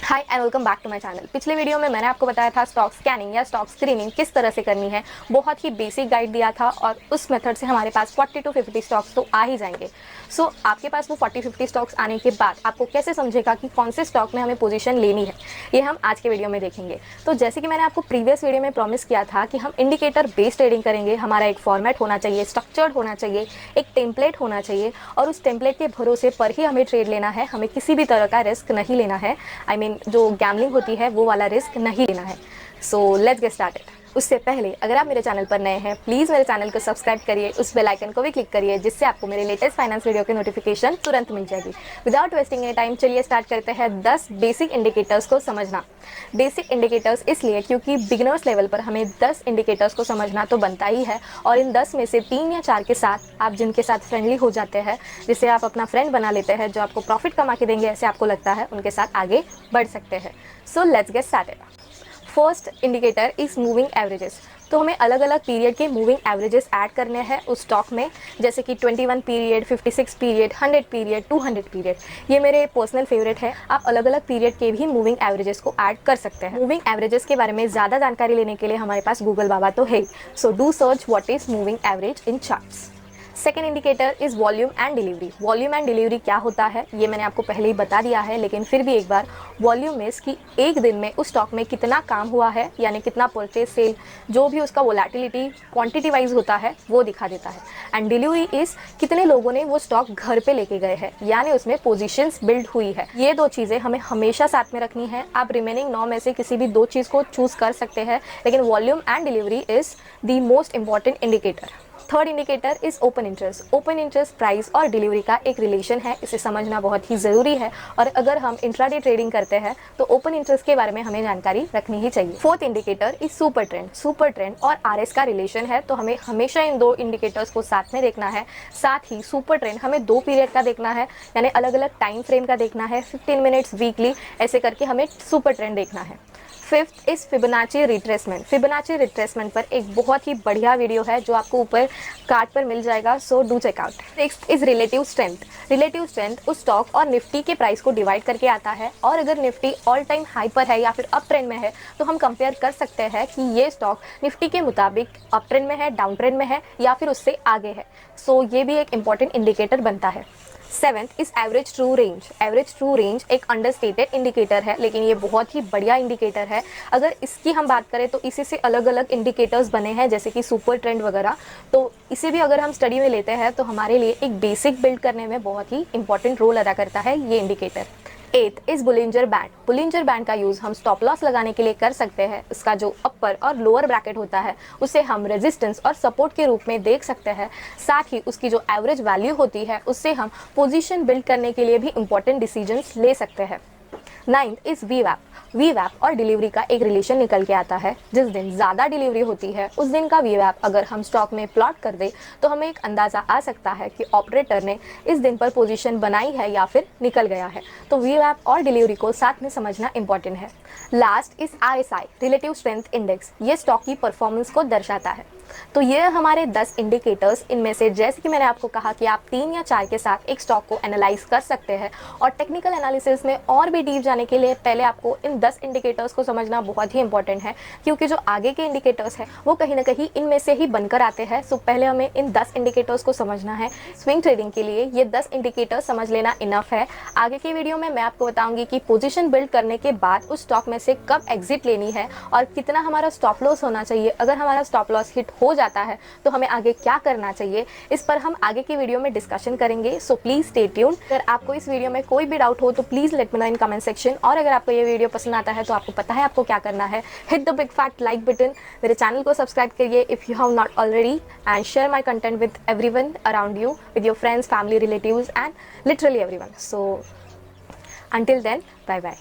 Hi and welcome back to my channel. पिछले video में मैंने आपको बताया था स्टॉक स्कैनिंग या स्टॉक स्क्रीनिंग किस तरह से करनी है। बहुत ही बेसिक गाइड दिया था और उस मेथड से हमारे पास 40 to 50 स्टॉक्स तो आ ही जाएंगे। सो आपके पास वो 40-50 स्टॉक्स आने के बाद आपको कैसे समझेगा कि कौन से स्टॉक में हमें पोजीशन लेनी है, ये हम आज के वीडियो में देखेंगे। तो जैसे कि मैंने आपको प्रीवियस वीडियो में प्रॉमिस किया था कि हम इंडिकेटर बेस्ड ट्रेडिंग करेंगे। हमारा एक फॉर्मेट होना चाहिए, स्ट्रक्चर्ड होना चाहिए, एक टेम्पलेट होना चाहिए और उस टेम्पलेट के भरोसे पर ही हमें ट्रेड लेना है। हमें किसी भी तरह का रिस्क नहीं लेना है। आई मीन जो गैम्बलिंग होती है वो वाला रिस्क नहीं लेना है। So let's get started. उससे पहले अगर आप मेरे चैनल पर नए हैं, प्लीज़ मेरे चैनल को सब्सक्राइब करिए, उस बेल आइकन को भी क्लिक करिए जिससे आपको मेरे लेटेस्ट फाइनेंस वीडियो की नोटिफिकेशन तुरंत मिल जाएगी। विदाउट वेस्टिंग एनी टाइम चलिए स्टार्ट करते हैं 10 बेसिक इंडिकेटर्स को समझना। बेसिक इंडिकेटर्स इसलिए क्योंकि बिगिनर्स लेवल पर हमें 10 इंडिकेटर्स को समझना तो बनता ही है और इन 10 में से 3 या 4 के साथ आप जिनके साथ फ्रेंडली हो जाते हैं, जिसे आप अपना फ्रेंड बना लेते हैं, जो आपको प्रॉफिट कमा के देंगे ऐसे आपको लगता है, उनके साथ आगे बढ़ सकते हैं। So let's get started. First indicator is moving averages. तो हमें अलग अलग पीरियड के मूविंग एवरेजेस ऐड करने हैं उस स्टॉक में, जैसे कि 21 पीरियड, 56 पीरियड, 100 पीरियड, 200 पीरियड। ये मेरे पर्सनल फेवरेट है। आप अलग अलग पीरियड के भी मूविंग एवरेजेस को ऐड कर सकते हैं। मूविंग एवरेजेस के बारे में ज़्यादा जानकारी लेने के लिए हमारे पास गूगल बाबा तो है। So do search what is moving average in charts. Second indicator is volume and delivery. Volume and delivery क्या होता है ये मैंने आपको पहले ही बता दिया है, लेकिन फिर भी एक बार वॉल्यूम मीन्स कि एक दिन में उस स्टॉक में कितना काम हुआ है, यानी कितना परचेज सेल, जो भी उसका वोलेटिलिटी क्वांटिटी वाइज होता है वो दिखा देता है। एंड डिलीवरी इज कितने लोगों ने वो स्टॉक घर पे लेके गए हैं, यानी उसमें पोजीशंस बिल्ड हुई है। ये दो चीज़ें हमें हमेशा साथ में रखनी है। आप रिमेनिंग 9 में से किसी भी 2 चीज़ को चूज कर सकते हैं, लेकिन volume and delivery is the most important indicator. Third indicator is open interest. Open interest price और डिलीवरी का एक रिलेशन है, इसे समझना बहुत ही ज़रूरी है। और अगर हम इंट्राडे ट्रेडिंग करते हैं तो ओपन इंटरेस्ट के बारे में हमें जानकारी रखनी ही चाहिए। Fourth indicator is super trend. Super trend और आरएस का रिलेशन है, तो हमें हमेशा इन 2 इंडिकेटर्स को साथ में देखना है। साथ ही सुपर ट्रेंड हमें 2 पीरियड का देखना है, यानी अलग अलग टाइम फ्रेम का देखना है, 15 मिनट्स, वीकली, ऐसे करके हमें सुपर ट्रेंड देखना है। Fifth is Fibonacci retracement. Fibonacci retracement पर एक बहुत ही बढ़िया वीडियो है जो आपको ऊपर कार्ड पर मिल जाएगा, so do check out. Next is relative strength. Relative strength उस स्टॉक और निफ्टी के प्राइस को डिवाइड करके आता है, और अगर निफ्टी ऑल टाइम हाई पर है या फिर अप ट्रेंड में है तो हम कंपेयर कर सकते हैं कि ये स्टॉक निफ्टी के मुताबिक अप ट्रेंड में है, डाउन ट्रेंड में है या फिर उससे आगे है। सो ये भी एक इंपॉर्टेंट इंडिकेटर बनता है। Seventh is average true range. Average true range एक अंडरस्टेटेड इंडिकेटर है, लेकिन ये बहुत ही बढ़िया इंडिकेटर है। अगर इसकी हम बात करें तो इसी से अलग अलग इंडिकेटर्स बने हैं, जैसे कि सुपर ट्रेंड वगैरह। तो इसे भी अगर हम स्टडी में लेते हैं तो हमारे लिए एक बेसिक बिल्ड करने में बहुत ही इंपॉर्टेंट रोल अदा करता है ये इंडिकेटर। एथ is Bollinger band. Bollinger band का यूज हम स्टॉप लॉस लगाने के लिए कर सकते हैं। इसका जो अपर और लोअर ब्रैकेट होता है उसे हम रेजिस्टेंस और सपोर्ट के रूप में देख सकते हैं। साथ ही उसकी जो एवरेज वैल्यू होती है उससे हम पोजीशन बिल्ड करने के लिए भी इंपॉर्टेंट डिसीजंस ले सकते हैं। Ninth is वीवैप। वीवैप और डिलीवरी का एक रिलेशन निकल के आता है। जिस दिन ज़्यादा डिलीवरी होती है उस दिन का वीवैप अगर हम स्टॉक में प्लॉट कर दे तो हमें एक अंदाज़ा आ सकता है कि ऑपरेटर ने इस दिन पर पोजीशन बनाई है या फिर निकल गया है। तो वीवैप और डिलीवरी को साथ में समझना इंपॉर्टेंट है। Last is RSI, relative strength index. ये स्टॉक की परफॉर्मेंस को दर्शाता है। तो ये हमारे 10 इंडिकेटर्स, इनमें से जैसे कि मैंने आपको कहा कि आप 3 या 4 के साथ एक स्टॉक को एनालाइज कर सकते हैं। और टेक्निकल एनालिसिस में और भी डीप जाने के लिए पहले आपको इन 10 इंडिकेटर्स को समझना बहुत ही इंपॉर्टेंट है, क्योंकि जो आगे के इंडिकेटर्स हैं वो कहीं ना कहीं इनमें से ही बनकर आते हैं। सो पहले हमें इन 10 इंडिकेटर्स को समझना है। स्विंग ट्रेडिंग के लिए ये 10 इंडिकेटर्स समझ लेना इनफ है। आगे की वीडियो में मैं आपको बताऊंगी कि पोजीशन बिल्ड करने के बाद उस स्टॉक में से कब एग्जिट लेनी है और कितना हमारा स्टॉप लॉस होना चाहिए। अगर हमारा स्टॉप लॉस हिट हो जाता है तो हमें आगे क्या करना चाहिए, इस पर हम आगे की वीडियो में डिस्कशन करेंगे। So please stay tuned. अगर आपको इस वीडियो में कोई भी डाउट हो तो please let me know in comment section. और अगर आपको ये वीडियो पसंद आता है तो आपको पता है आपको क्या करना है, hit the big fat like button, मेरे चैनल को सब्सक्राइब करिए if you have not already, and share my content with everyone around you, with your friends, family, relatives and literally everyone. So until then, bye bye.